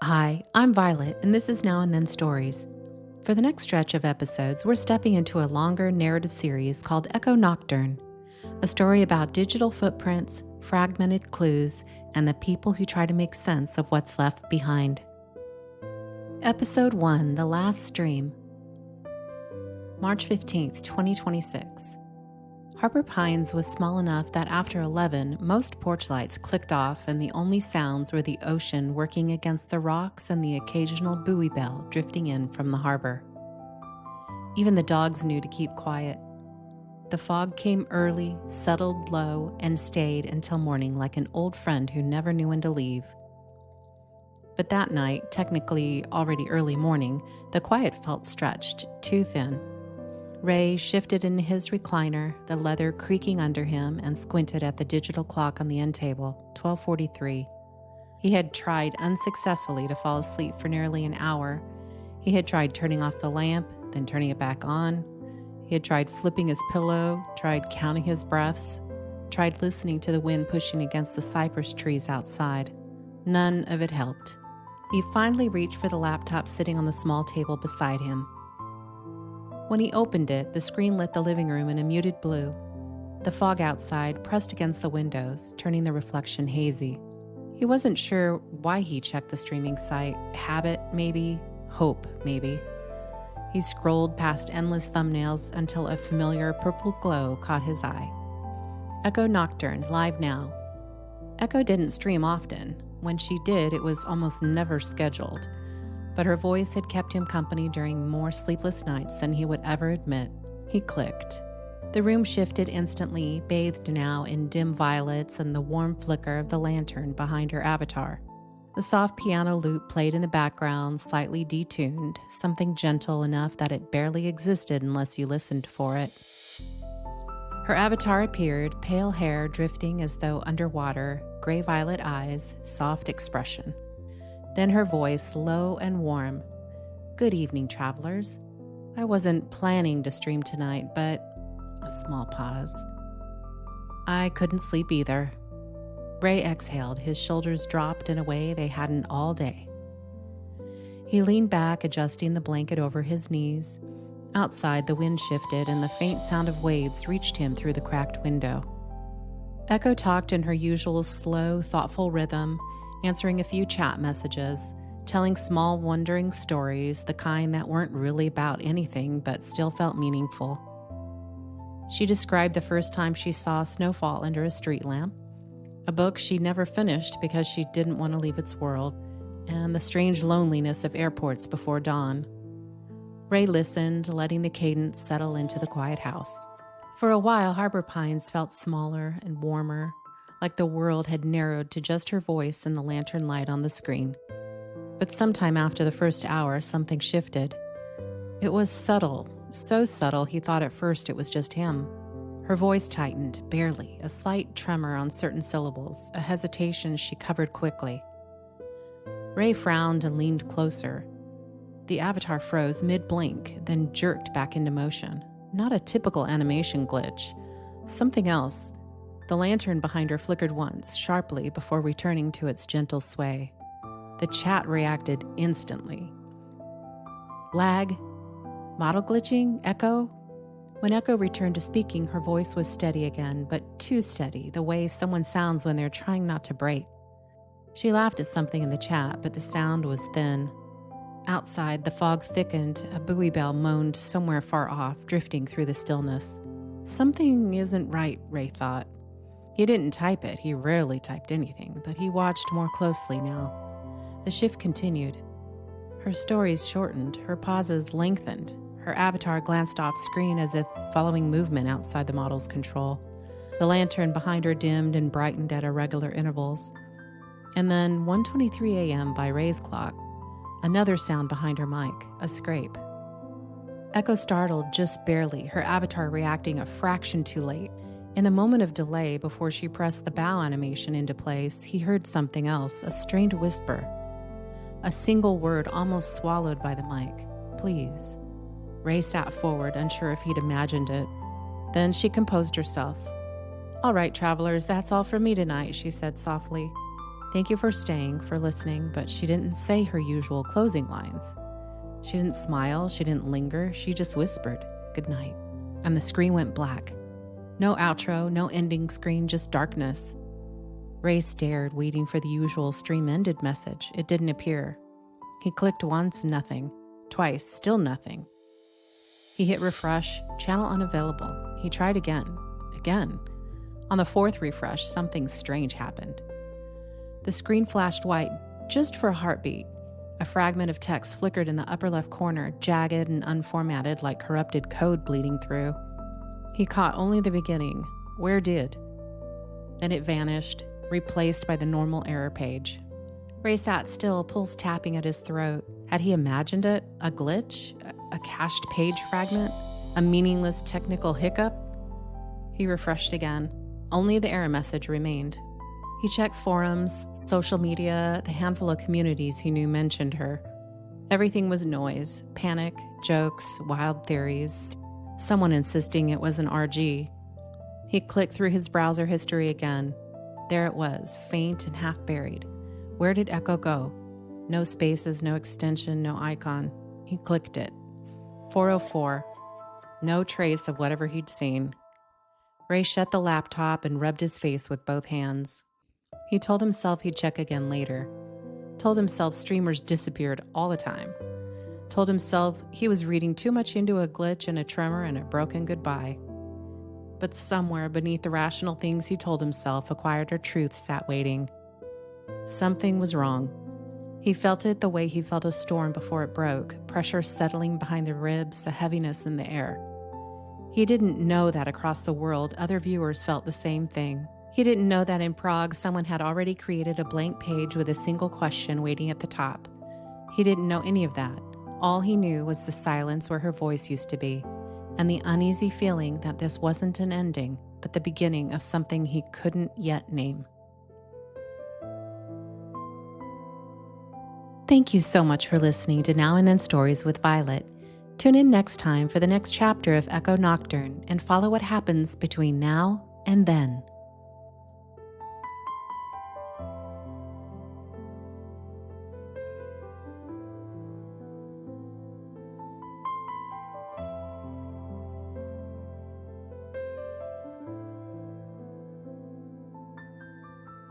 Hi, I'm Violet, and this is Now and Then Stories. For the next stretch of episodes, we're stepping into a longer narrative series called Echo Nocturne, a story about digital footprints, fragmented clues, and the people who try to make sense of what's left behind. Episode 1, The Last Stream. March 15th, 2026. Harbor Pines was small enough that after 11, most porch lights clicked off and the only sounds were the ocean working against the rocks and the occasional buoy bell drifting in from the harbor. Even the dogs knew to keep quiet. The fog came early, settled low, and stayed until morning like an old friend who never knew when to leave. But that night, technically already early morning, the quiet felt stretched, too thin. Ray shifted in his recliner, the leather creaking under him, and squinted at the digital clock on the end table, 12:43. He had tried unsuccessfully to fall asleep for nearly an hour. He had tried turning off the lamp, then turning it back on. He had tried flipping his pillow, tried counting his breaths, tried listening to the wind pushing against the cypress trees outside. None of it helped. He finally reached for the laptop sitting on the small table beside him. When he opened it, the screen lit the living room in a muted blue. The fog outside pressed against the windows, turning the reflection hazy. He wasn't sure why he checked the streaming site. Habit, maybe. Hope, maybe. He scrolled past endless thumbnails until a familiar purple glow caught his eye. Echo Nocturne, live now. Echo didn't stream often. When she did, it was almost never scheduled. But her voice had kept him company during more sleepless nights than he would ever admit. He clicked. The room shifted instantly, bathed now in dim violets and the warm flicker of the lantern behind her avatar. The soft piano lute played in the background, slightly detuned, something gentle enough that it barely existed unless you listened for it. Her avatar appeared, pale hair drifting as though underwater, gray-violet eyes, soft expression. Then her voice, low and warm. "Good evening, travelers. I wasn't planning to stream tonight, but..." A small pause. "I couldn't sleep either." Ray exhaled, his shoulders dropped in a way they hadn't all day. He leaned back, adjusting the blanket over his knees. Outside, the wind shifted and the faint sound of waves reached him through the cracked window. Echo talked in her usual slow, thoughtful rhythm, answering a few chat messages, telling small, wondering stories, the kind that weren't really about anything but still felt meaningful. She described the first time she saw snowfall under a street lamp, a book she never finished because she didn't want to leave its world, and the strange loneliness of airports before dawn. Ray listened, letting the cadence settle into the quiet house. For a while, Harbor Pines felt smaller and warmer, like the world had narrowed to just her voice and the lantern light on the screen. But sometime after the first hour, something shifted. It was subtle, so subtle he thought at first it was just him. Her voice tightened, barely, a slight tremor on certain syllables, a hesitation she covered quickly. Ray frowned and leaned closer. The avatar froze mid-blink, then jerked back into motion. Not a typical animation glitch. Something else. The lantern behind her flickered once, sharply, before returning to its gentle sway. The chat reacted instantly. Lag? Model glitching? Echo? When Echo returned to speaking, her voice was steady again, but too steady, the way someone sounds when they're trying not to break. She laughed at something in the chat, but the sound was thin. Outside, the fog thickened, a buoy bell moaned somewhere far off, drifting through the stillness. Something isn't right, Ray thought. He didn't type it, he rarely typed anything, but he watched more closely now. The shift continued. Her stories shortened, her pauses lengthened. Her avatar glanced off screen as if following movement outside the model's control. The lantern behind her dimmed and brightened at irregular intervals. And then 1:23 a.m. by Ray's clock, another sound behind her mic, a scrape. Echo startled just barely, her avatar reacting a fraction too late. In the moment of delay before she pressed the bow animation into place, he heard something else, a strained whisper. A single word almost swallowed by the mic. "Please." Ray sat forward, unsure if he'd imagined it. Then she composed herself. "All right, travelers, that's all from me tonight," she said softly. Thank you for staying, for listening, but she didn't say her usual closing lines. She didn't smile, she didn't linger, she just whispered, "Good night." And the screen went black. No outro, no ending screen, just darkness. Ray stared, waiting for the usual stream-ended message. It didn't appear. He clicked once, nothing. Twice, still nothing. He hit refresh, channel unavailable. He tried again. On the fourth refresh, something strange happened. The screen flashed white, just for a heartbeat. A fragment of text flickered in the upper left corner, jagged and unformatted like corrupted code bleeding through. He caught only the beginning. Where did? Then it vanished, replaced by the normal error page. Ray sat still, pulse tapping at his throat. Had he imagined it? A glitch? A cached page fragment? A meaningless technical hiccup? He refreshed again. Only the error message remained. He checked forums, social media, the handful of communities he knew mentioned her. Everything was noise, panic, jokes, wild theories, someone insisting it was an RG. He clicked through his browser history again. There it was, faint and half buried. Where did Echo go? No spaces, no extension, no icon. He clicked it. 404. No trace of whatever he'd seen. Ray shut the laptop and rubbed his face with both hands. He told himself he'd check again later. Told himself streamers disappeared all the time. Told himself he was reading too much into a glitch and a tremor and a broken goodbye. But somewhere beneath the rational things he told himself, a quieter truth sat waiting. Something was wrong. He felt it the way he felt a storm before it broke, pressure settling behind the ribs, a heaviness in the air. He didn't know that across the world other viewers felt the same thing. He didn't know that in Prague someone had already created a blank page with a single question waiting at the top. He didn't know any of that. All he knew was the silence where her voice used to be, and the uneasy feeling that this wasn't an ending, but the beginning of something he couldn't yet name. Thank you so much for listening to Now and Then Stories with Violet. Tune in next time for the next chapter of Echo Nocturne and follow what happens between now and then.